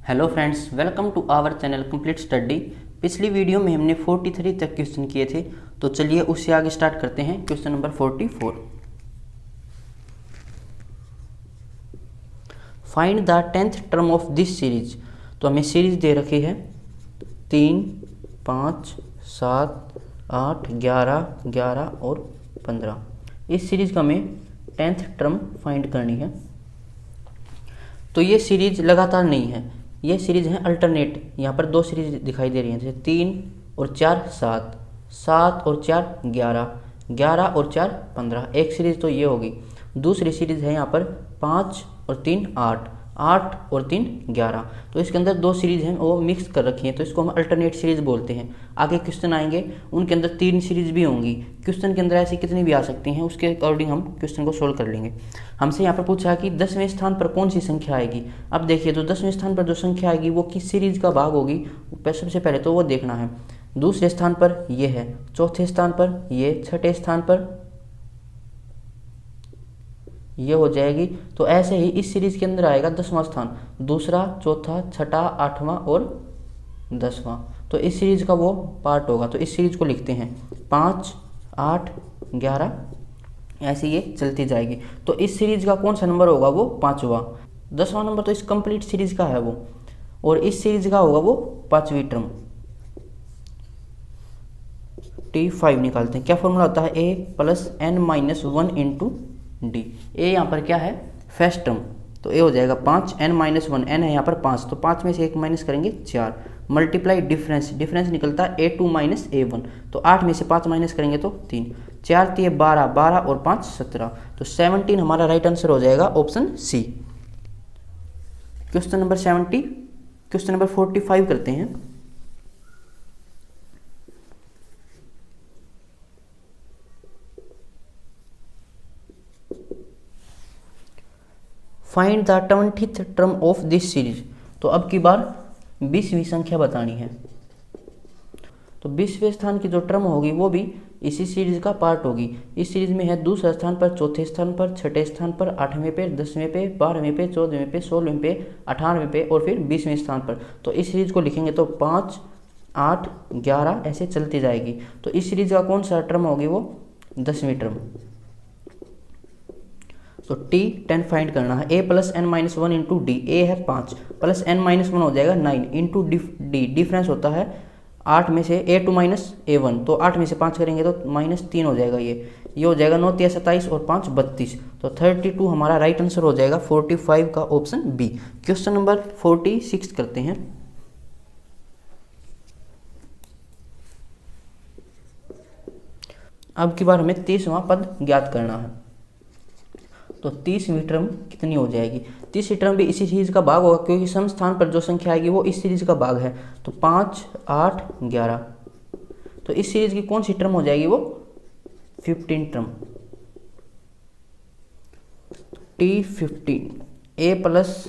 Hello friends, welcome to our channel complete study. पिछली video में हमने 43 तक क्वेश्चन किए थे, तो चलिए उससे आगे स्टार्ट करते हैं। Question number 44, find the 10th term of this series. तो हमें सीरीज दे रखी है 3, 5, 7, 8, 11, 11 और 15। इस सीरीज का हमें 10th टर्म फाइंड करनी है। तो ये सीरीज लगातार नहीं है, ये सीरीज है अल्टरनेट। यहाँ पर दो सीरीज दिखाई दे रही हैं, जैसे 3 और 4 7, 7 और 4 11, 11 और 4 15। एक सीरीज तो ये होगी। दूसरी सीरीज है यहाँ पर 5 और 3 8, 8 और 3 11। तो इसके अंदर दो सीरीज हैं, वो मिक्स कर रखी हैं, तो इसको हम अल्टरनेट सीरीज बोलते हैं। आगे क्वेश्चन आएंगे, उनके अंदर 3 सीरीज भी होंगी। क्वेश्चन के अंदर ऐसी कितनी भी आ सकती हैं, उसके अकॉर्डिंग हम क्वेश्चन को सोल्व कर लेंगे। हमसे यहाँ पर पूछा कि 10वें स्थान पर कौन सी संख्या आएगी। अब देखिए, तो 10वें स्थान पर जो संख्या आएगी वो किस सीरीज का भाग होगी, सबसे पहले तो वो देखना है। दूसरे स्थान पर ये है, चौथे स्थान पर ये, छठे स्थान पर ये हो जाएगी। तो ऐसे ही इस सीरीज के अंदर आएगा 10वां स्थान, दूसरा, चौथा, छठा, 8वां और 10वां। तो इस सीरीज का वो पार्ट होगा। तो इस सीरीज को लिखते हैं 5, 8, 11, ऐसे ये चलती जाएगी। तो इस सीरीज का कौन सा नंबर होगा, वो 5वां। 10वां नंबर तो इस कंप्लीट सीरीज का है वो, और इस सीरीज का होगा वो 5वीं टर्म। T5 निकालते हैं। क्या फॉर्मूला होता है, a + n-1 इंटू डी। ए यहाँ पर क्या है, फर्स्ट टर्म, तो ए हो जाएगा 5, n-1, n है यहाँ पर 5, तो 5 में से 1 माइनस करेंगे 4, मल्टीप्लाई डिफरेंस, डिफरेंस निकलता है a2 - a1, तो 8 में से 5 माइनस करेंगे तो 3, 4 × 12, 12 और 5 17, तो 17 हमारा राइट आंसर हो जाएगा, option C. Question number 70, question number 45 करते हैं। Find the 20th term of this series. तो अब की बार 20वीं संख्या बतानी है। तो 20वें स्थान की जो टर्म होगी वो भी इसी सीरीज का पार्ट होगी। इस सीरीज में है दूसरे स्थान पर, चौथे स्थान पर, छठे स्थान पर, 8वें पे, 10वें पे, 12वें पे, 14वें पे, 16वें पे, 18वें पे और फिर 20वें स्थान पर। तो इस सीरीज को लिखेंगे तो 5, 8, 11 ऐसे चलती जाएगी। तो इस सीरीज का कौन सा टर्म होगी, वो 10वीं टर्म। तो T10 फाइंड करना है। a + n-1 into D. ए है 5 + n-1 हो जाएगा 9 इंटू डी। डिफरेंस होता है 8 में से a2 - a1, तो 8 में से 5 करेंगे तो -3 हो जाएगा। ये हो जाएगा 9 × 3 = 27 और 5 = 32, तो 32 हमारा राइट आंसर हो जाएगा, 45 का ऑप्शन बी। क्वेश्चन नंबर 46 करते हैं। अब की बार हमें 30वां पद ज्ञात करना है। तो 30वीं टर्म कितनी हो जाएगी। 30वीं टर्म भी इसी सीरीज का भाग होगा, क्योंकि सम स्थान पर जो संख्या आएगी वो इस सीरीज का भाग है। तो 5, 8, 11, तो इस सीरीज की कौन सी टर्म हो जाएगी, वो 15 term. T15, a +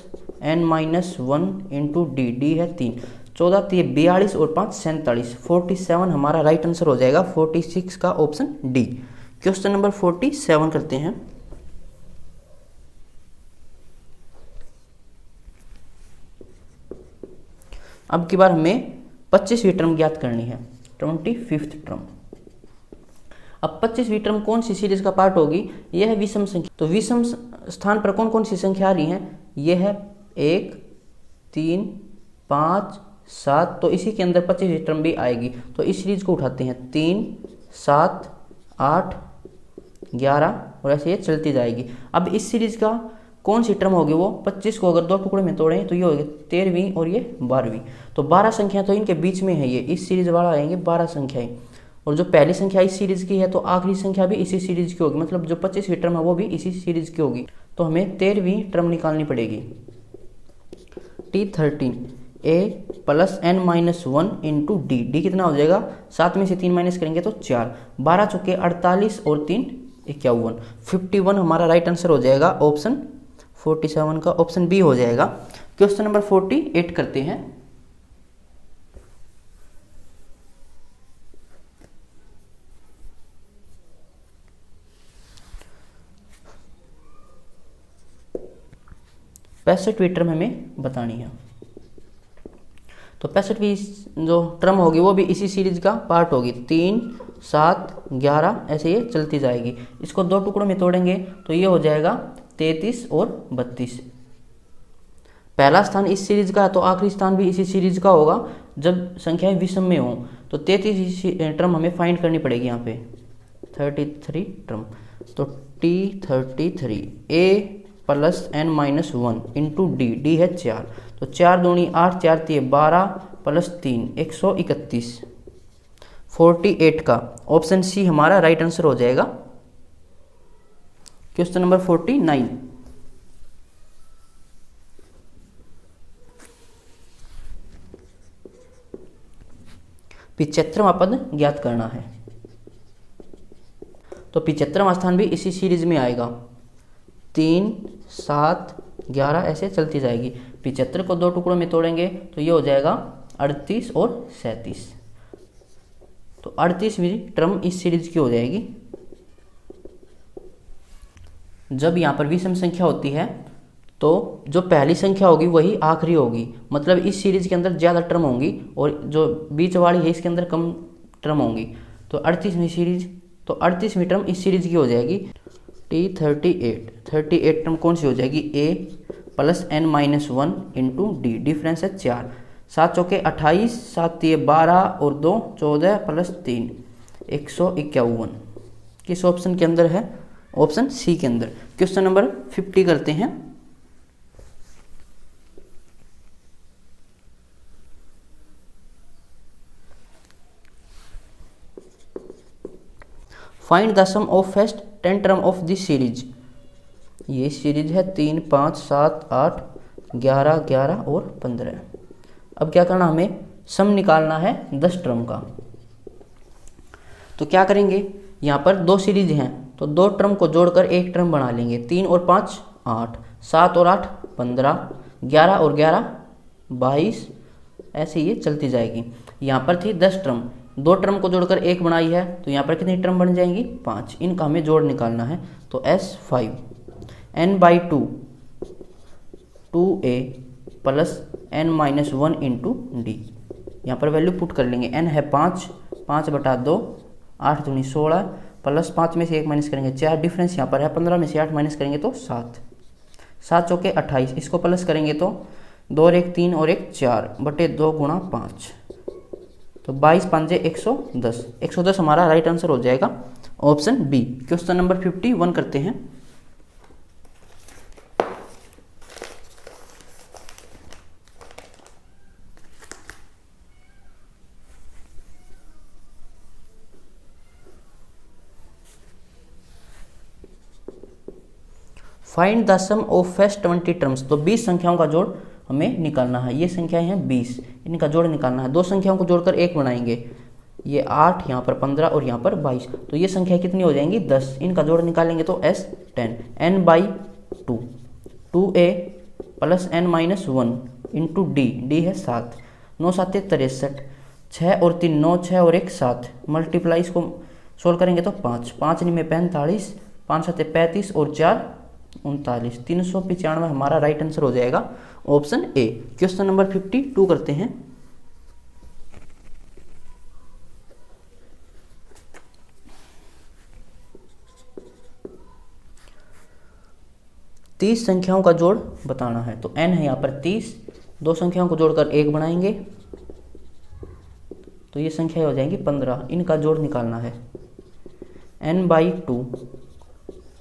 n-1 into D. D है 3, 14 × 3 = 42 और 5 = 47, 47 हमारा राइट आंसर हो जाएगा, 46 का ऑप्शन डी। क्वेश्चन नंबर 47 करते हैं। अब की बार हमें 25वीं टर्म ज्ञात करनी है, 25th टर्म। अब 25वीं टर्म कौन सी सीरीज का पार्ट होगी, यह है विषम संख्या। तो विषम स्थान पर कौन कौन सी संख्या आ रही हैं, यह है 1, 3, 5, 7, तो इसी के अंदर 25वीं टर्म भी आएगी। तो इस सीरीज को उठाते हैं 3, 7, 8, 11 और ऐसे ये चलती जाएगी। अब इस सीरीज का कौन सी टर्म होगी, वो 25 को अगर दो टुकड़े में तोड़ें तो ये होगी 13वीं और ये 12वीं। तो 12 संख्या तो इनके बीच में है, ये इस सीरीज वाला आएंगे 12 संख्याएं, और जो पहली संख्या इस सीरीज की है तो आखिरी संख्या भी इसी सीरीज की होगी, मतलब जो 25वीं टर्म है वो भी इसी सीरीज की होगी। तो हमें 13वीं टर्म निकालनी पड़ेगी। T13, a + n-1 into D. D कितना हो जाएगा, 7 में से 3 माइनस करेंगे तो 4, 12 × 48 और 3 = 51, 51 हमारा राइट आंसर हो जाएगा, ऑप्शन 47 का ऑप्शन बी हो जाएगा। क्वेश्चन नंबर 48 करते हैं। पैंसठवीं टर्म हमें बतानी है। तो 65 की जो टर्म होगी वो भी इसी सीरीज का पार्ट होगी। 3, 7, 11 ऐसे ये चलती जाएगी। इसको दो टुकड़ों में तोड़ेंगे तो ये हो जाएगा 33 और 32। पहला स्थान इस सीरीज का है तो आखिरी स्थान भी इसी सीरीज का होगा जब संख्याएं विषम में हो। तो 33 टर्म हमें फाइंड करनी पड़ेगी यहाँ पे, 33 टर्म। तो T33 A plus n minus 1 into D है 4, तो 4 दूनी 8, 4 3 12 प्लस 3 131। 48 का ऑप्शन सी हमारा राइट आंसर हो जाएगा। Question number 49। पिचहत्तरवां पद ज्ञात करना है। तो 75वां स्थान भी इसी सीरीज में आएगा। 3, 7, 11 ऐसे चलती जाएगी। 75 को दो टुकड़ों में तोड़ेंगे तो ये हो जाएगा 38 और 37। तो 38वीं टर्म इस सीरीज की हो जाएगी। जब यहाँ पर विषम संख्या होती है तो जो पहली संख्या होगी वही आखिरी होगी, मतलब इस सीरीज के अंदर ज़्यादा टर्म होंगी और जो बीच वाली है इसके अंदर कम टर्म होंगी। तो 38वीं टर्म इस सीरीज की हो जाएगी। T38 टर्म कौन सी हो जाएगी? A plus n minus 1 into D, difference है 4। 7 चौके 28, 7 3 12 और 2 14 प्लस 3 151। किस ऑप्शन के अंदर है? ऑप्शन सी के अंदर। क्वेश्चन नंबर 50 करते हैं। Find the sum of first 10 term of this series. ये सीरीज है 3, 5, 7, 8, 11, 11 और 15। अब क्या करना, हमें सम निकालना है 10 टर्म का। तो क्या करेंगे, यहाँ पर दो सीरीज हैं तो दो टर्म को जोड़कर एक टर्म बना लेंगे। 3 और 5 8, 7 और 8 15, 11 और 11 22 ऐसे ये चलती जाएगी। यहाँ पर थी 10 टर्म, दो टर्म को जोड़कर एक बनाई है तो यहाँ पर कितनी टर्म बन जाएंगी? 5। इनका हमें जोड़ निकालना है। तो S5 n/2 2a plus n minus 1 into D. यहाँ पर वैल्यू पुट कर लेंगे। n है 5, 5/2 8 दूनी 16 प्लस 5 में से 1 माइनस करेंगे 4, डिफरेंस यहाँ पर है 15 में से 8 माइनस करेंगे तो 7, 7 चौके 28। इसको प्लस करेंगे तो 2 और 1 3 और 1 4/2 गुणा 5, तो 22 5 110। 110 हमारा राइट आंसर हो जाएगा, ऑप्शन बी। क्वेश्चन नंबर 51 करते हैं। Find the sum of first 20 terms. तो 20 संख्याओं का जोड़ हमें निकालना है। ये संख्याएं हैं 20, इनका जोड़ निकालना है। दो संख्याओं को जोड़कर एक बनाएंगे। ये 8, यहाँ पर 15 और यहाँ पर 22, तो ये संख्या कितनी हो जाएंगी? 10। इनका जोड़ निकालेंगे तो S10 n/2 2a plus n minus 1 into D है 7, 9 7 63, 6 और 3 9, 6 और 1 7, मल्टीप्लाई इसको सोल्व करेंगे तो 5, 5 में 45, 5 7 35 और 4 39, 395 हमारा राइट आंसर हो जाएगा, ऑप्शन ए। क्वेश्चन नंबर 52 करते हैं। तीस संख्याओं का जोड़ बताना है। तो n है यहाँ पर 30, दो संख्याओं को जोड़कर एक बनाएंगे तो ये संख्या हो जाएंगी 15। इनका जोड़ निकालना है। n/2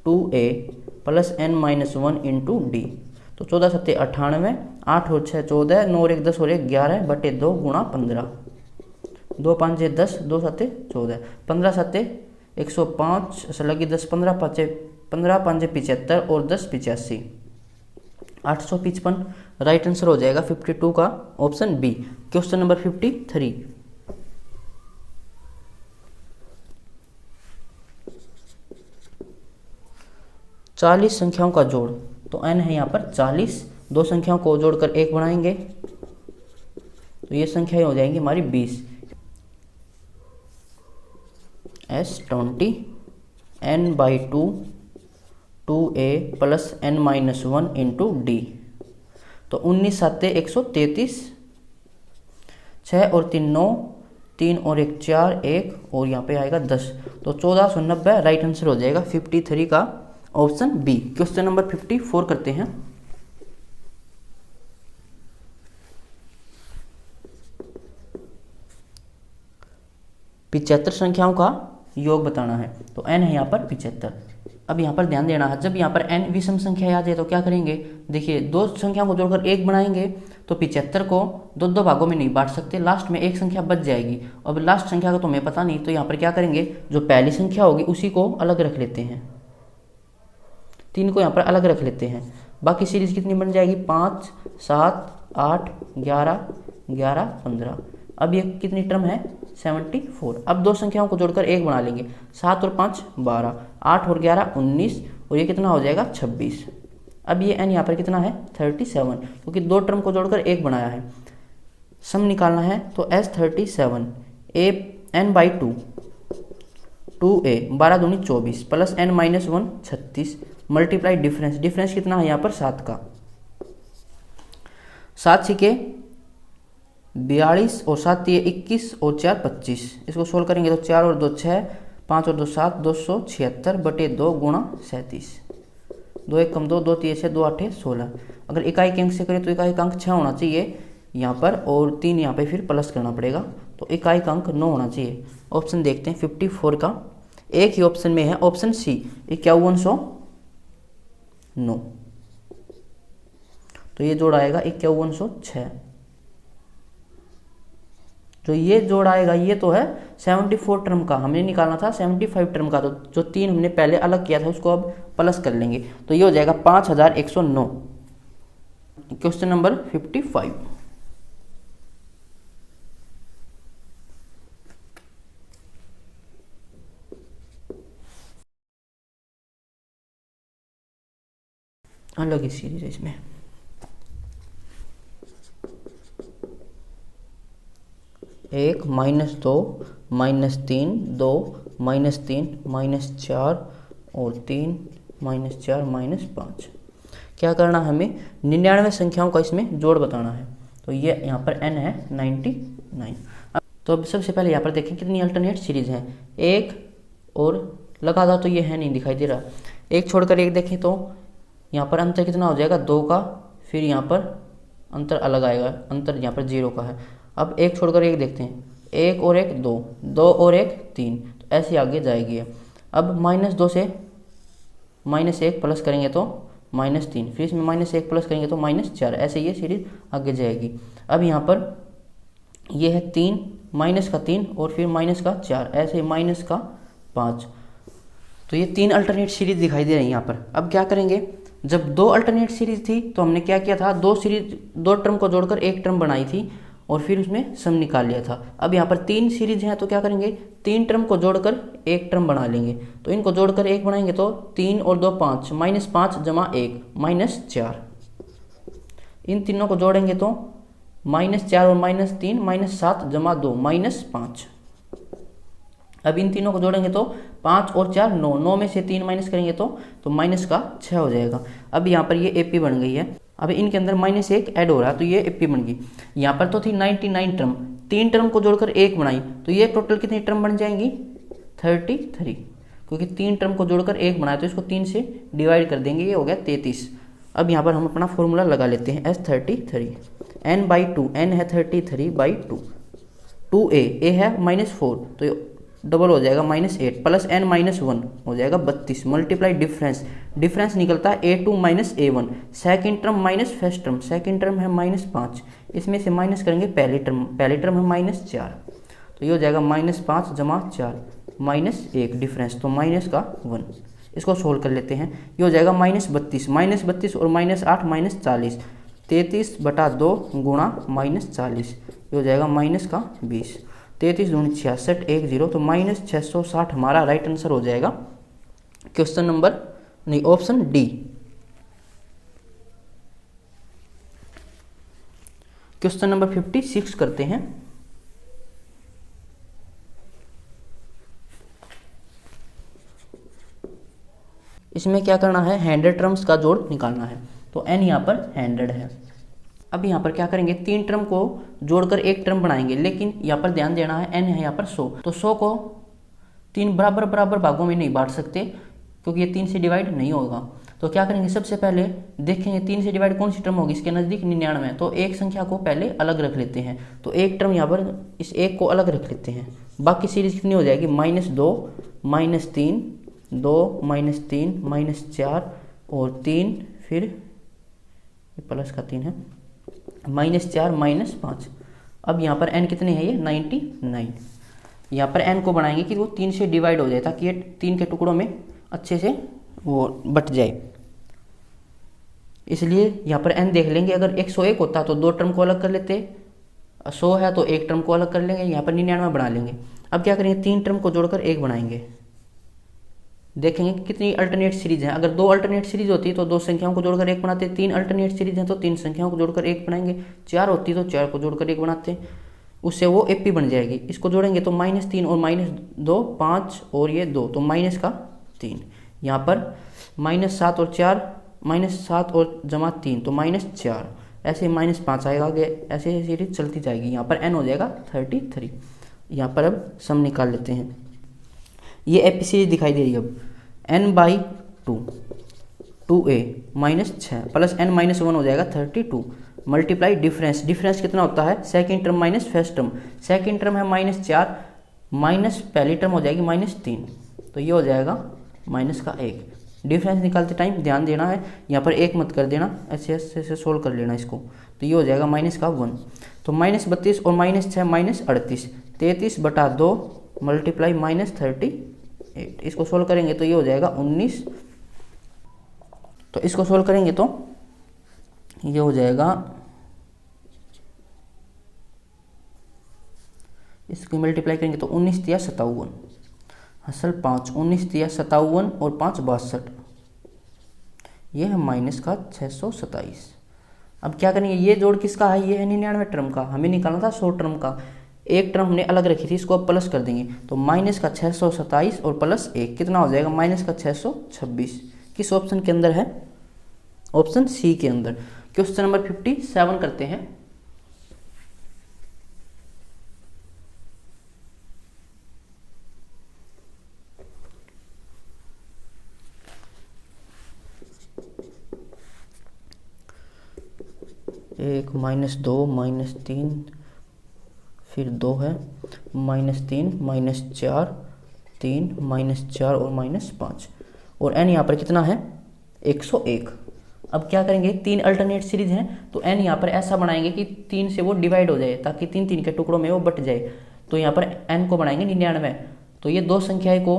2a plus n minus 1 into D, तो 14 7 98, 8 और 6 14, 9 और 1 10 और 1 11/2 गुणा 15, 2 5 10, 2 7 14, 15 7 105 लगी 10, 15 5 75 और 10 85, 855 राइट आंसर हो जाएगा 52 का, ऑप्शन बी। Question number 53। चालीस संख्याओं का जोड़। तो n है यहाँ पर 40, दो संख्याओं को जोड़कर एक बनाएंगे तो ये संख्याएं हो जाएंगी हमारी 20। S20 n/2 2a plus n minus 1 into D, तो 19 7 133, 6 और 3 9, 3 और 1 4, 1 और यहाँ पे आएगा 10, तो 1490 राइट आंसर हो जाएगा 53 का ऑप्शन बी। क्वेश्चन नंबर 54 करते हैं। पिचहत्तर संख्याओं का योग बताना है, तो n है यहाँ पर 75। अब यहाँ पर ध्यान देना है, जब यहाँ पर n विषम संख्या आ जाए तो क्या करेंगे, देखिए दो संख्याओं को जोड़कर एक बनाएंगे, तो 75 को दो दो भागों में नहीं बांट सकते, लास्ट में एक संख्या बच जाएगी। अब लास्ट संख्या का तो हमें पता नहीं, तो यहाँ पर क्या करेंगे, जो पहली संख्या होगी उसी को अलग रख लेते हैं, 3 को यहाँ पर अलग रख लेते हैं। बाकी सीरीज कितनी बन जाएगी, 5 7 8 11 11 15। अब ये कितनी टर्म है, 74। अब दो संख्याओं को जोड़कर एक बना लेंगे, 7 और 5 12, 8 और 11 19, और ये कितना हो जाएगा 26। अब ये n यहाँ पर कितना है 37, क्योंकि दो टर्म को जोड़कर एक बनाया है। सम निकालना है तो S37 a n/2 2a 12 दूनी 24 प्लस n-1 36 मल्टीप्लाई डिफरेंस कितना है यहाँ पर 7 का, 7 छिके 42 और 7 ये 21 और 4 25। इसको सोल्व करेंगे तो 4 और 2 6, 5 और 2 7, 276 बटे 2 गुणा 37, 2 1 कम 2, 2 3 6, 2 8 16। अगर इकाई के अंक से करें तो इकाई का अंक 6 होना चाहिए यहाँ पर, और 3 यहाँ पे फिर प्लस करना पड़ेगा, तो इकाई का अंक 9 होना चाहिए। ऑप्शन देखते हैं 54 का, एक ही ऑप्शन में है ऑप्शन सी 5109, तो ये जोड़ आएगा 5106। जो ये जोड़ आएगा ये तो है 74 टर्म का, हमने निकालना था 75 टर्म का, तो जो 3 हमने पहले अलग किया था उसको अब प्लस कर लेंगे, तो ये हो जाएगा 5109। Question number 55। अलग ही सीरीज है इसमें। एक -2 -3 2 -3 -4 और 3 -4 -5। क्या करना है हमें, 99 संख्याओं का इसमें जोड़ बताना है, तो ये यहाँ पर n है 99। तो अब सबसे पहले यहाँ पर देखें कितनी अल्टरनेट सीरीज हैं, एक और लगातार तो ये है नहीं दिखाई दे रहा, एक छोड़कर एक देखें तो यहाँ पर अंतर कितना हो जाएगा 2 का, फिर यहाँ पर अंतर अलग आएगा, अंतर यहाँ पर 0 का है। अब एक छोड़कर एक देखते हैं, 1 और 1 2, 2 और 1 3, तो ऐसे आगे जाएगी। अब -2 से -1 प्लस करेंगे तो -3, फिर इसमें -1 प्लस करेंगे तो -4, ऐसे ये सीरीज आगे जाएगी। अब यहाँ पर ये है 3 -3 और फिर -4, ऐसे -5, तो ये 3 अल्टरनेट सीरीज दिखाई दे रही है यहाँ पर। अब क्या करेंगे, जब 2 अल्टरनेट सीरीज थी तो हमने क्या किया था, 2 टर्म को जोड़कर एक टर्म बनाई थी और फिर उसमें सम निकाल लिया था। अब यहाँ पर 3 सीरीज हैं तो क्या करेंगे, 3 टर्म को जोड़कर एक टर्म बना लेंगे, तो इनको जोड़कर एक बनाएंगे तो 3 और 2 5, -5 जमा 1 -4। इन तीनों को जोड़ेंगे तो -4 और -3 -7 जमा 2 -5। अब इन तीनों को जोड़ेंगे तो 5 और 4 9, 9 में से 3 माइनस करेंगे तो -6 हो जाएगा। अब यहाँ पर ये एपी बन गई है, अब इनके अंदर -1 ऐड हो रहा है तो ये एपी बन गई। यहाँ पर तो थी 99 टर्म, 3 टर्म को जोड़कर एक बनाई, तो ये टोटल कितनी टर्म बन जाएंगी 33, क्योंकि 3 टर्म को जोड़कर एक बनाया तो इसको 3 से डिवाइड कर देंगे, ये हो गया 33। अब यहाँ पर हम अपना फॉर्मूला लगा लेते हैं, S33 n/2, n है 33/2, 2a है -4 तो डबल हो जाएगा -8 प्लस n-1 हो जाएगा 32 मल्टीप्लाई डिफरेंस निकलता है a2 -a1, second term minus first term, second term है -5, इसमें से माइनस करेंगे पहली टर्म है -4, तो ये हो जाएगा -5 जमा 4 -1 डिफरेंस, तो -1। इसको सोल्व कर लेते हैं, ये हो जाएगा -32 और -8 -40, 33/2 गुणा -40, ये हो जाएगा -20, 33 दूनी 66 1 0, तो -660 हमारा राइट आंसर हो जाएगा। क्वेश्चन नंबर नहीं, ऑप्शन डी। क्वेश्चन नंबर 56 करते हैं। इसमें क्या करना है, 100 टर्म्स का जोड़ निकालना है, तो n यहाँ पर 100 है। अब यहाँ पर क्या करेंगे, 3 टर्म को जोड़कर एक टर्म बनाएंगे, लेकिन यहाँ पर ध्यान देना है n है यहाँ पर 100, तो 100 को 3 बराबर बराबर भागों में नहीं बांट सकते क्योंकि ये 3 से डिवाइड नहीं होगा। तो क्या करेंगे, सबसे पहले देखेंगे 3 से डिवाइड कौन सी टर्म होगी, इसके नज़दीक 99, तो एक संख्या को पहले अलग रख लेते हैं। तो एक टर्म यहाँ पर इस एक को अलग रख लेते हैं। बाकी सीरीज कितनी हो जाएगी, -2 -3 2 -3 -4 और 3, फिर प्लस का 3 है, -4 -5। अब यहाँ पर n कितने हैं, ये 99। यहाँ पर n को बढ़ाएंगे कि वो 3 से डिवाइड हो जाए ताकि ये 3 के टुकड़ों में अच्छे से वो बट जाए। इसलिए यहाँ पर n देख लेंगे, अगर 101 होता तो 2 टर्म को अलग कर लेते, 100 है तो एक टर्म को अलग कर लेंगे, यहाँ पर 99 बना लेंगे। अब क्या करेंगे, 3 टर्म को जोड़कर एक बनाएंगे। देखेंगे कितनी अल्टरनेट सीरीज है, अगर 2 अल्टरनेट सीरीज होती तो 2 संख्याओं को जोड़कर एक बनाते, 3 अल्टरनेट सीरीज है तो 3 संख्याओं को जोड़कर एक बनाएंगे, 4 होती तो 4 को जोड़कर एक बनाते, उससे वो एपी बन जाएगी। इसको जोड़ेंगे तो -3 और -2 5 और ये 2, तो -3। यहाँ पर -7 और 4, -7 और जमा 3 तो -4, ऐसे -5 आएगा आगे, ऐसे सीरीज चलती जाएगी। यहाँ पर n हो जाएगा 33। यहाँ पर अब सम निकाल लेते हैं। ये एपी सीरीज दिखाई दे रही है। अब n/2 2a -6 प्लस n-1 हो जाएगा 32 मल्टीप्लाई डिफरेंस। डिफरेंस कितना होता है, second term minus first term. Second term है -4 माइनस पहली टर्म हो जाएगी -3, तो ये हो जाएगा -1। डिफरेंस निकालते टाइम ध्यान देना है, यहाँ पर 1 मत कर देना, ऐसे ऐसे सोल्व कर लेना इसको, तो ये हो जाएगा -1। तो -32 और -6 -38, 33/2 मल्टीप्लाई -38। इसको सोल्व करेंगे तो ये हो जाएगा 19। तो इसको सोल्व करेंगे तो ये हो जाएगा, इसकी मल्टीप्लाई करेंगे तो 19 × 57 असल 5, 19 × 57 और 5 62, ये है -627। अब क्या करेंगे, ये जोड़ किसका है, ये है 99 टर्म का, हमें निकालना था 100 टर्म का। एक टर्म हमने अलग रखी थी, इसको अब प्लस कर देंगे, तो -627 और +1 कितना हो जाएगा, -626। किस ऑप्शन के अंदर है, ऑप्शन सी के अंदर। क्वेश्चन नंबर 57 करते हैं। एक -2 -3 फिर 2 है, -3 -4 3 -4 और -5 और n यहाँ पर कितना है 101। अब क्या करेंगे, 3 अल्टरनेट सीरीज हैं तो n यहाँ पर ऐसा बनाएंगे कि 3 से वो डिवाइड हो जाए ताकि 3 के टुकड़ों में वो बट जाए। तो यहाँ पर n को बनाएंगे 99, तो ये 2 संख्याएं को,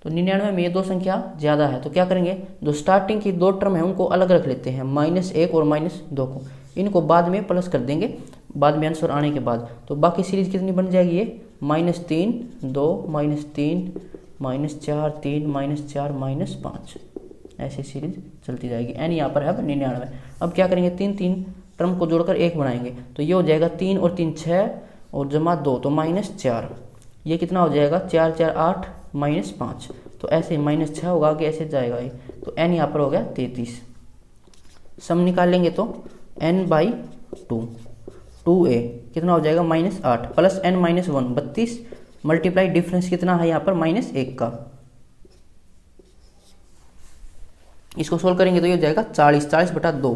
तो 99 में ये 2 संख्या ज़्यादा है, तो क्या करेंगे, जो स्टार्टिंग की 2 टर्म है उनको अलग रख लेते हैं, -1 और -2 को, इनको बाद में प्लस कर देंगे बाद में आंसर आने के बाद। तो बाकी सीरीज कितनी बन जाएगी, ये -3 2 -3 -4 3 -4 -5, ऐसी सीरीज चलती जाएगी। n यहाँ पर है 99। अब क्या करेंगे, 3 टर्म को जोड़कर एक बनाएंगे, तो ये हो जाएगा 3 और 3 6 और जमा 2 तो -4, ये कितना हो जाएगा 4 4 8 -5, तो ऐसे -6 होगा आगे ऐसे जाएगा ये, तो n यहाँ पर हो गया 33। सम निकाल लेंगे तो n/2 2a कितना हो जाएगा -8 प्लस n-1 32 मल्टीप्लाई डिफरेंस कितना है यहाँ पर -1 का। इसको सोल्व करेंगे तो ये हो जाएगा 40/2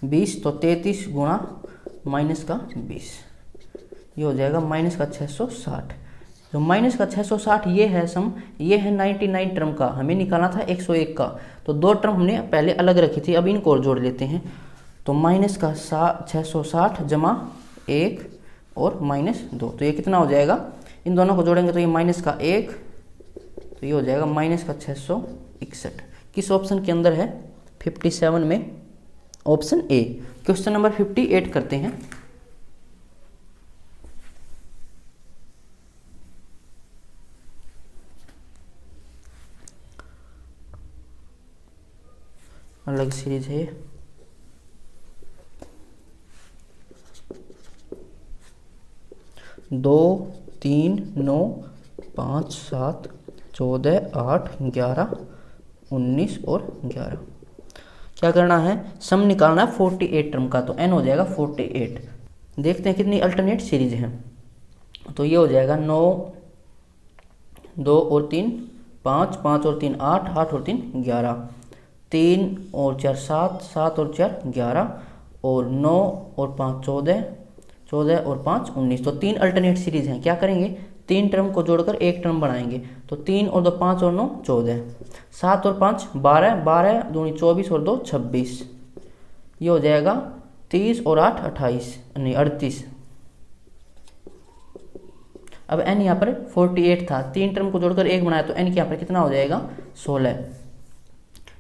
20, तो 33 गुणा -20, ये हो जाएगा -660। जो -660 ये है सम, ये है 99 टर्म का, हमें निकालना था 101 का, तो 2 टर्म हमने पहले अलग रखी थी, अब इनको और जोड़ लेते हैं। तो -660 जमा 1 और -2, तो ये कितना हो जाएगा, इन दोनों को जोड़ेंगे तो ये -1, तो ये हो जाएगा -661। किस ऑप्शन के अंदर है, 57 में, ऑप्शन ए। क्वेश्चन नंबर 58 करते हैं। अलग सीरीज है, 2 3 9 5 7 14 8 11 19 और 11। क्या करना है, सम निकालना है 48 टर्म का, तो n हो जाएगा 48। देखते हैं कितनी अल्टरनेट सीरीज है। तो ये हो जाएगा 9, 2 और 3 5, 5 और 3 8, 8 और 3 11, 3 और 4 7, 7 और 4 11, और 9 और 5 14, 14 और 5 19। तो 3 अल्टरनेट सीरीज हैं। क्या करेंगे, 3 टर्म को जोड़कर एक टर्म बनाएंगे। तो 3 और 2 5 और 9 14, 7 और 5 12, 12 दूनी 24 और 2 26। ये हो जाएगा 30 और 8 28 नहीं 38। अब n यहाँ पर 48 था, 3 टर्म को जोड़कर एक बनाया, तो n के यहाँ पर कितना हो जाएगा 16।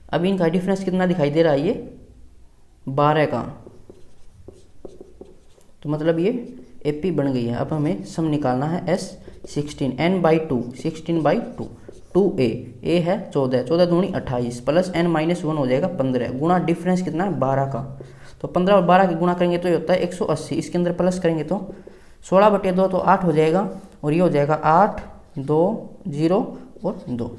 अब इनका डिफरेंस कितना दिखाई दे रहा है, ये 12 का, तो मतलब ये AP बन गई है। अब हमें सम निकालना है S16 n/2 16/2 2a, a है 14, 14 दूनी 28 प्लस n-1 हो जाएगा 15 गुणा डिफरेंस कितना है 12 का। तो 15 और 12 की गुणा करेंगे तो ये होता है 180, इसके अंदर प्लस करेंगे तो 16/2 तो 8 हो जाएगा, और ये हो जाएगा 8 2 0 और 2,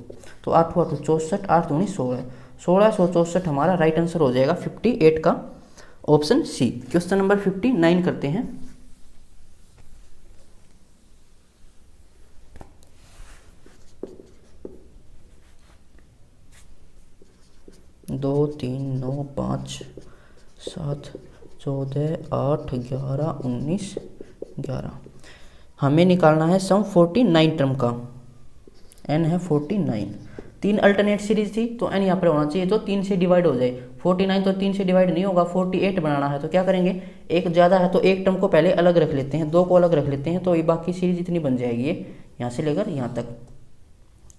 तो 8 8 64, 8 दूनी 16, 1664 हमारा राइट आंसर हो जाएगा 58 का, ऑप्शन सी। क्वेश्चन नंबर 59 करते हैं। दो 3 9 5 7 14 8 11 19 11। हमें निकालना है सम 49 टर्म का, n है 49। 3 अल्टरनेट सीरीज थी तो n यहाँ पर होना चाहिए तो 3 से डिवाइड हो जाए। 49 तो 3 से डिवाइड नहीं होगा, 48 बनाना है। तो क्या करेंगे, एक ज़्यादा है तो एक टर्म को पहले अलग रख लेते हैं, 2 को अलग रख लेते हैं, तो ये बाकी सीरीज इतनी बन जाएगी, ये यहाँ से लेकर यहाँ तक।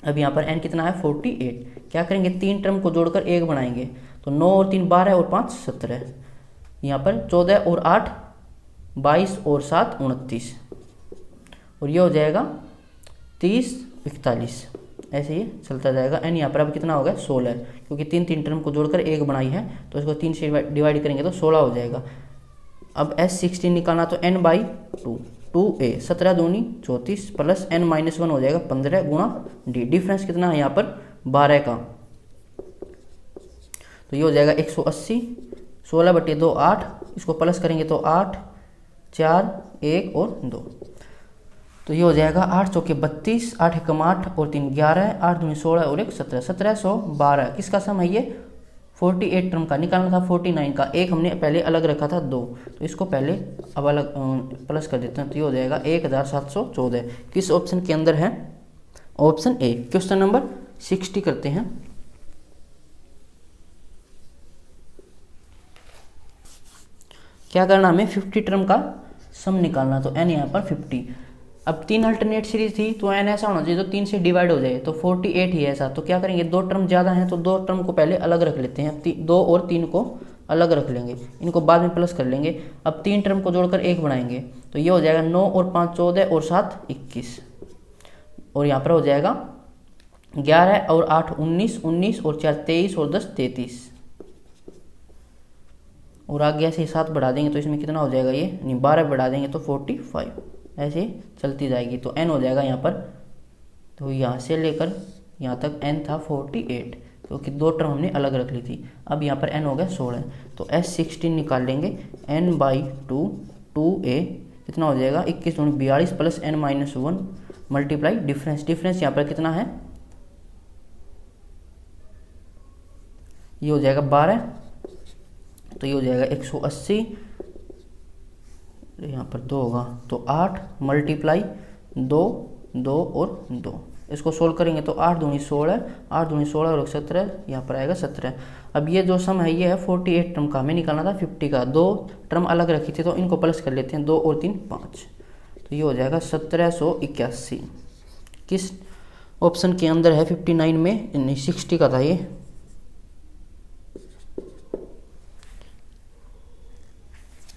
अब यहाँ पर n कितना है 48। क्या करेंगे, 3 टर्म को जोड़कर एक बनाएंगे, तो 9 और 3 12 और 5 17। यहाँ पर 14 और 8 22 और 7 29, और ये हो जाएगा 30 41। ऐसे ही चलता जाएगा। n यहाँ पर अब कितना हो गया 16, क्योंकि 3 टर्म को जोड़कर एक बनाई है, तो इसको 3 से डिवाइड करेंगे तो 16 हो जाएगा। अब S16 निकालना, तो n/2 2a 17 दूनी 34 प्लस n-1 हो जाएगा 15 गुणा d। डिफरेंस कितना है यहाँ पर 12 का, तो ये हो जाएगा 180। 16/2 8, इसको प्लस करेंगे तो 8 4 1 और 2, तो ये हो जाएगा 8 चौके 32, 8 एकम 8 और 3 11, 8 दूनी 16 और 1 17, 1712। किसका सम है ये 48 टर्म का। निकालना था 49 का, एक हमने पहले अलग रखा था 2, तो इसको पहले अब अलग प्लस कर देते हैं, तो ये हो जाएगा 1714। किस ऑप्शन के अंदर है, ऑप्शन ए। क्वेश्चन नंबर 60 करते हैं। क्या करना, हमें 50 टर्म का सम निकालना, तो n यहाँ पर 50। अब 3 अल्टरनेट सीरीज थी तो n ऐसा होना चाहिए तो 3 से डिवाइड हो जाए, तो 48 ही ऐसा। तो क्या करेंगे, 2 टर्म ज़्यादा हैं तो 2 टर्म को पहले अलग रख लेते हैं, 2 और 3 को अलग रख लेंगे, इनको बाद में प्लस कर लेंगे। अब 3 टर्म को जोड़कर एक बनाएंगे, तो ये हो जाएगा 9 और 5 14 और 7 21, और यहाँ पर हो जाएगा 11 और 8 19, 19 और 4 23 और 10 33, और आगे ऐसे 7 बढ़ा देंगे तो इसमें कितना हो जाएगा, ये नहीं 12 बढ़ा देंगे तो 45। ऐसे चलती जाएगी, तो n हो जाएगा यहाँ पर, तो यहाँ से लेकर यहाँ तक n था 48, क्योंकि 2 टर्म हमने अलग रख ली थी। अब यहाँ पर n हो गया 16, तो S16 निकाल लेंगे, n/2 2a कितना हो जाएगा 21 42 plus n-1 multiply difference. Difference यहाँ पर कितना है, ये हो जाएगा 12, तो ये हो जाएगा 180, यहाँ पर 2 होगा तो 8 मल्टीप्लाई 2 2 और 2, इसको सोल्व करेंगे तो 8 दूनी 16, 8 दूनी 16 और 17, यहाँ पर आएगा 17। अब ये जो सम है ये है 48 टर्म का, हमें निकालना था 50 का। 2 टर्म अलग रखी थी तो इनको प्लस कर लेते हैं, 2 और 3 5, तो ये हो जाएगा 1781। किस ऑप्शन के अंदर है 59 में, नहीं 60 का था ये।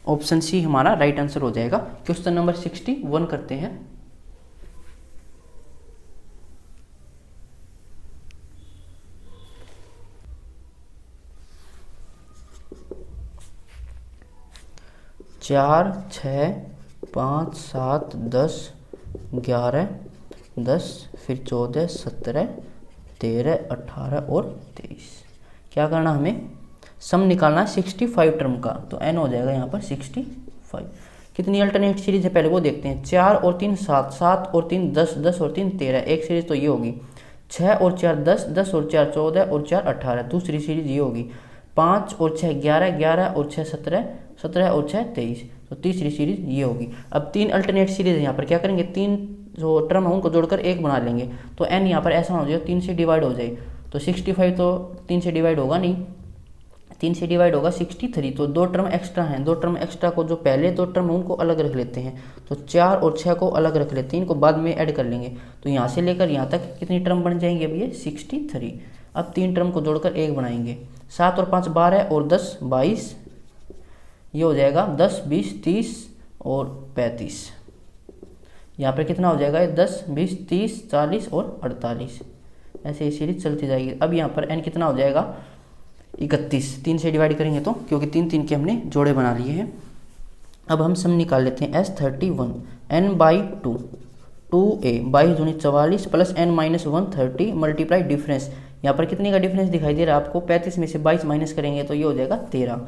ऑप्शन सी हमारा राइट आंसर हो जाएगा। क्वेश्चन नंबर 61 करते हैं। चार 6 5 7 10 11 10 फिर 14 17 13 18 और 23। क्या करना हमें, सम निकालना है 65 टर्म का, तो n हो जाएगा यहाँ पर 65। कितनी अल्टरनेट सीरीज है पहले वो देखते हैं। 4 और 3 7, 7 और 3 10, 10 और 3 13, एक सीरीज तो ये होगी। 6 और 4 10, 10 और 4 14 और 4 18, दूसरी सीरीज ये होगी। 5 और 6 11, 11 और 6 17, 17 और 6 23, तो तीसरी सीरीज ये होगी। अब 3 अल्टरनेट सीरीज है, यहाँ पर क्या करेंगे, 3 जो टर्म है उनको जोड़कर एक बना लेंगे, तो n यहाँ पर ऐसा हो जाए 3 से डिवाइड हो जाए, तो 65 तो 3 से डिवाइड होगा नहीं, 3 से डिवाइड होगा 63, तो 2 टर्म एक्स्ट्रा हैं। 2 टर्म एक्स्ट्रा को जो पहले 2 टर्म है उनको अलग रख लेते हैं, तो 4 और 6 को अलग रख लेते हैं, इनको बाद में ऐड कर लेंगे, तो यहाँ से लेकर यहाँ तक कितनी टर्म बन जाएंगे अब ये 63। अब 3 टर्म को जोड़कर एक बनाएंगे। 7 और 5 12 और 10 22, ये हो जाएगा 10 20 30 और 35। यहाँ पर कितना हो जाएगा, 10 20 30 40 और 48, ऐसे ही सीरीज चलती जाएगी। अब यहाँ पर n कितना हो जाएगा 31, 3 से डिवाइड करेंगे तो, क्योंकि 3 3 के हमने जोड़े बना लिए हैं। अब हम सम निकाल लेते हैं। S31 n/2 2a 22 दूनी 44 प्लस n-1 30 मल्टीप्लाई डिफरेंस, यहाँ पर कितने का डिफरेंस दिखाई दे रहा है आपको, 35 में से 22 माइनस करेंगे तो ये हो जाएगा 13।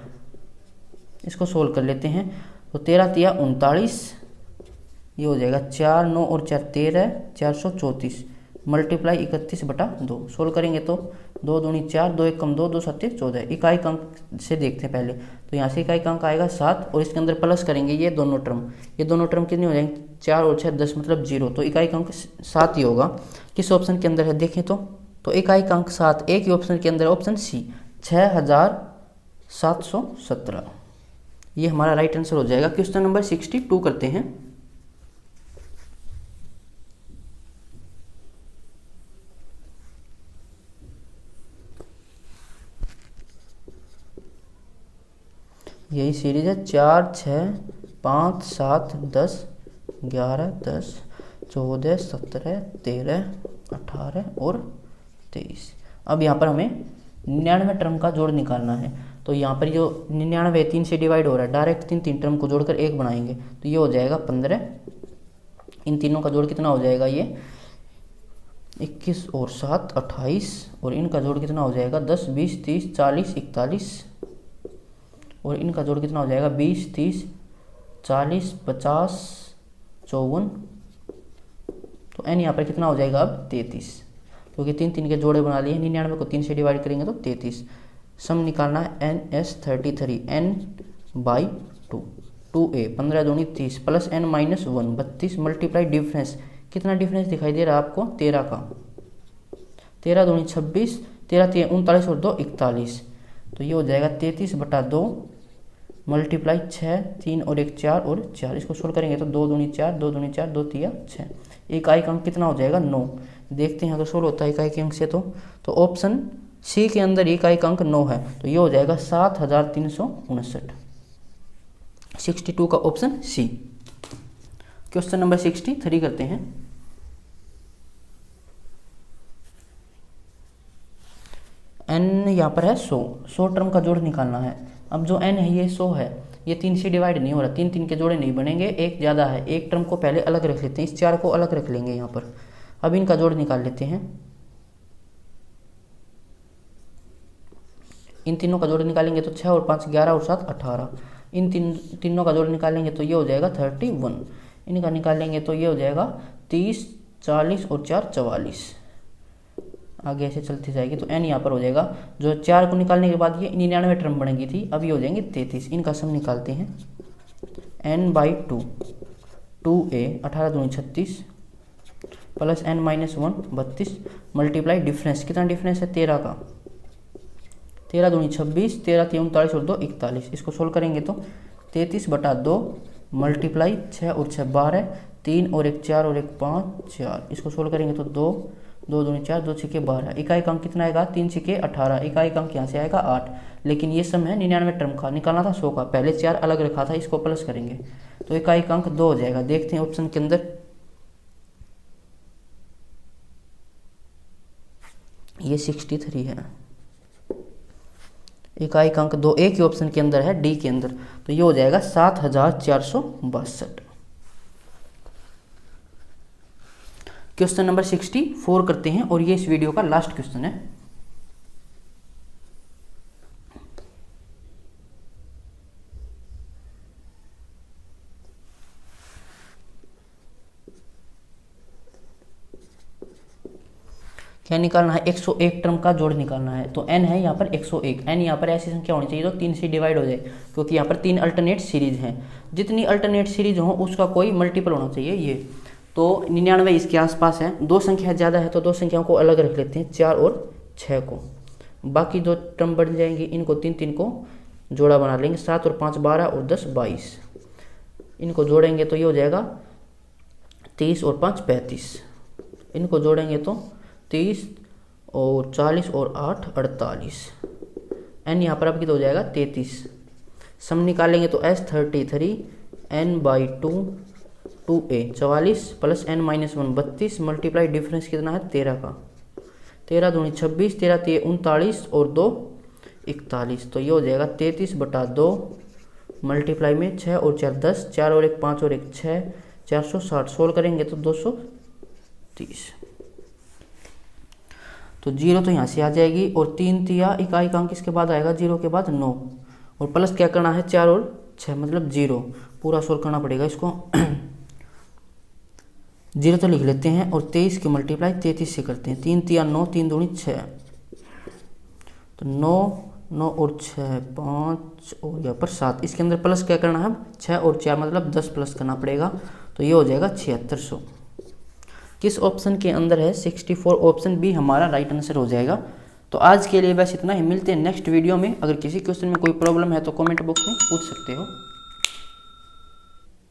इसको सोल्व कर लेते हैं, तो 13 तिया 39, ये हो जाएगा 4 9 और 4 13 434 मल्टीप्लाई 31/2, सोल्व करेंगे तो 2 दूनी 4, 2 1 कम 2, 2 7 14। इकाई अंक से देखते हैं पहले, तो यहाँ से इकाई अंक आएगा 7 और इसके अंदर प्लस करेंगे ये दोनों टर्म कितने हो जाएंगे, 4 और 6 10 मतलब 0, तो इकाई अंक 7 ही होगा। किस ऑप्शन के अंदर है देखें तो इकाई अंक 7 एक ही ऑप्शन के अंदर, ऑप्शन सी 6717, ये हमारा राइट आंसर हो जाएगा। क्वेश्चन नंबर 62 करते हैं। यही सीरीज है 4 6 5 7 10 11 10 14 17 13 18 और 23। अब यहाँ पर हमें 99 टर्म का जोड़ निकालना है, तो यहाँ पर जो 99 3 से डिवाइड हो रहा है, डायरेक्ट 3 टर्म को जोड़कर एक बनाएंगे, तो ये हो जाएगा 15। इन तीनों का जोड़ कितना हो जाएगा, ये 21 और 7 28, और इनका जोड़ कितना हो जाएगा 10 20 30 40 41, और इनका जोड़ कितना हो जाएगा 20 30 40 50 54, तो n यहाँ पर कितना हो जाएगा अब 33, क्योंकि 3 3 के जोड़े बना लिए। 99 को 3 से डिवाइड करेंगे तो 33। सम निकालना है NS33 n/2 2a 15 दूनी 30 प्लस n-1 32 मल्टीप्लाई डिफरेंस, कितना डिफरेंस दिखाई दे रहा है आपको, 13 का, 13 दूनी 26, 13 3 39 और 2 41, तो ये हो जाएगा 33/2 मल्टीप्लाई 6 3 और 1 4 और 4, इसको सोल्व करेंगे तो 2 दूनी 4 2 दूनी 4 2 तिया 6, इकाई अंक कितना हो जाएगा 9। देखते हैं अगर सोल्व होता है इकाई अंक से, तो ऑप्शन सी के अंदर इकाई अंक 9 है, तो ये हो जाएगा 7359। 62 का ऑप्शन सी। क्वेश्चन नंबर 63 करते हैं। n यहाँ पर है 100 टर्म का जोड़ निकालना है। अब जो n है ये 100 है, ये 3 से डिवाइड नहीं हो रहा, 3 3 के जोड़े नहीं बनेंगे, एक ज़्यादा है, एक टर्म को पहले अलग रख लेते हैं, इस 4 को अलग रख लेंगे यहाँ पर। अब इनका जोड़ निकाल लेते हैं। इन तीनों का जोड़ निकालेंगे तो 6 और 5 11 और 7 18, इन तीनों का जोड़ निकालेंगे तो ये हो जाएगा 31, इनका निकालेंगे तो ये हो जाएगा 30 40 और 4 44, आगे ऐसे चलती जाएगी। तो n यहाँ पर हो जाएगा, जो 4 को निकालने के बाद ये 99 टर्म बनेगी थी, अभी हो जाएंगे 33। इनका सम निकालते हैं। n/2 2a 18 दूनी 36 प्लस n-1 32 मल्टीप्लाई डिफरेंस, कितना डिफरेंस है 13 का, 13 दूनी 26 13 3 39 और 2 41, इसको सोल्व करेंगे तो 33/2 मल्टीप्लाई 6 और 6 12 3 और 1 4 और 1 5 4, इसको सोल्व करेंगे तो 2 2 दूनी 4 2 6 12, इकाई अंक कितना आएगा 3 6 18, इकाई अंक यहाँ से आएगा 8। लेकिन ये सम है 99 टर्म का, निकालना था 100 का, पहले 4 अलग रखा था, इसको प्लस करेंगे तो इकाई अंक 2 हो जाएगा। देखते हैं ऑप्शन के अंदर, ये 63 है, इकाई अंक 2 एक ही ऑप्शन के अंदर है, डी के अंदर, तो ये हो जाएगा 7462। क्वेश्चन नंबर 64 करते हैं और ये इस वीडियो का लास्ट क्वेश्चन है। क्या निकालना है, 101 टर्म का जोड़ निकालना है। तो n है यहाँ पर 101, n यहाँ पर ऐसी संख्या होनी चाहिए जो 3 से डिवाइड हो जाए, क्योंकि यहाँ पर 3 अल्टरनेट सीरीज हैं। जितनी अल्टरनेट सीरीज हो उसका कोई मल्टीपल होना चाहिए ये। तो 99 इसके आसपास है। दो संख्या ज़्यादा है तो दो संख्याओं को अलग रख लेते हैं, 4 और 6 को। बाकी जो टर्म बन जाएंगी इनको 3 को जोड़ा बना लेंगे, 7 और 5 12 और 10 22। इनको जोड़ेंगे तो ये हो जाएगा 30 और 5 35। इनको जोड़ेंगे तो 30 और 40 और 8 48। n यहाँ पर अब कितना हो जाएगा 33। सम निकालेंगे तो s33 n/2 2a 44 plus n-1 32 multiply difference कितना है 13 का, 13 दूनी 26, 13 3 39 और 2 41। तो ये हो जाएगा 33/2 मल्टीप्लाई में 6 और 4 10, 4 और 1 5 और 1 6, 460। सोल्व करेंगे तो 230। तो 0 तो यहाँ से आ जाएगी और 3 तिया इकाई का अंक किसके बाद आएगा, 0 के बाद 9, और प्लस क्या करना है 4 और 6 मतलब 0। पूरा सोल्व करना पड़ेगा इसको। 0 तो लिख लेते हैं और 23 की मल्टीप्लाई 33 से करते हैं। 3 तिया 9, 3 दूनी 6, तो 9 और 6 5 और यहाँ पर 7। इसके अंदर प्लस क्या करना है 6 और 4 मतलब 10 प्लस करना पड़ेगा। तो ये हो जाएगा 7600। किस ऑप्शन के अंदर है 64, ऑप्शन बी हमारा राइट आंसर हो जाएगा। तो आज के लिए बस इतना ही, मिलते हैं नेक्स्ट वीडियो में। अगर किसी क्वेश्चन में कोई प्रॉब्लम है तो कमेंट बॉक्स में पूछ सकते हो।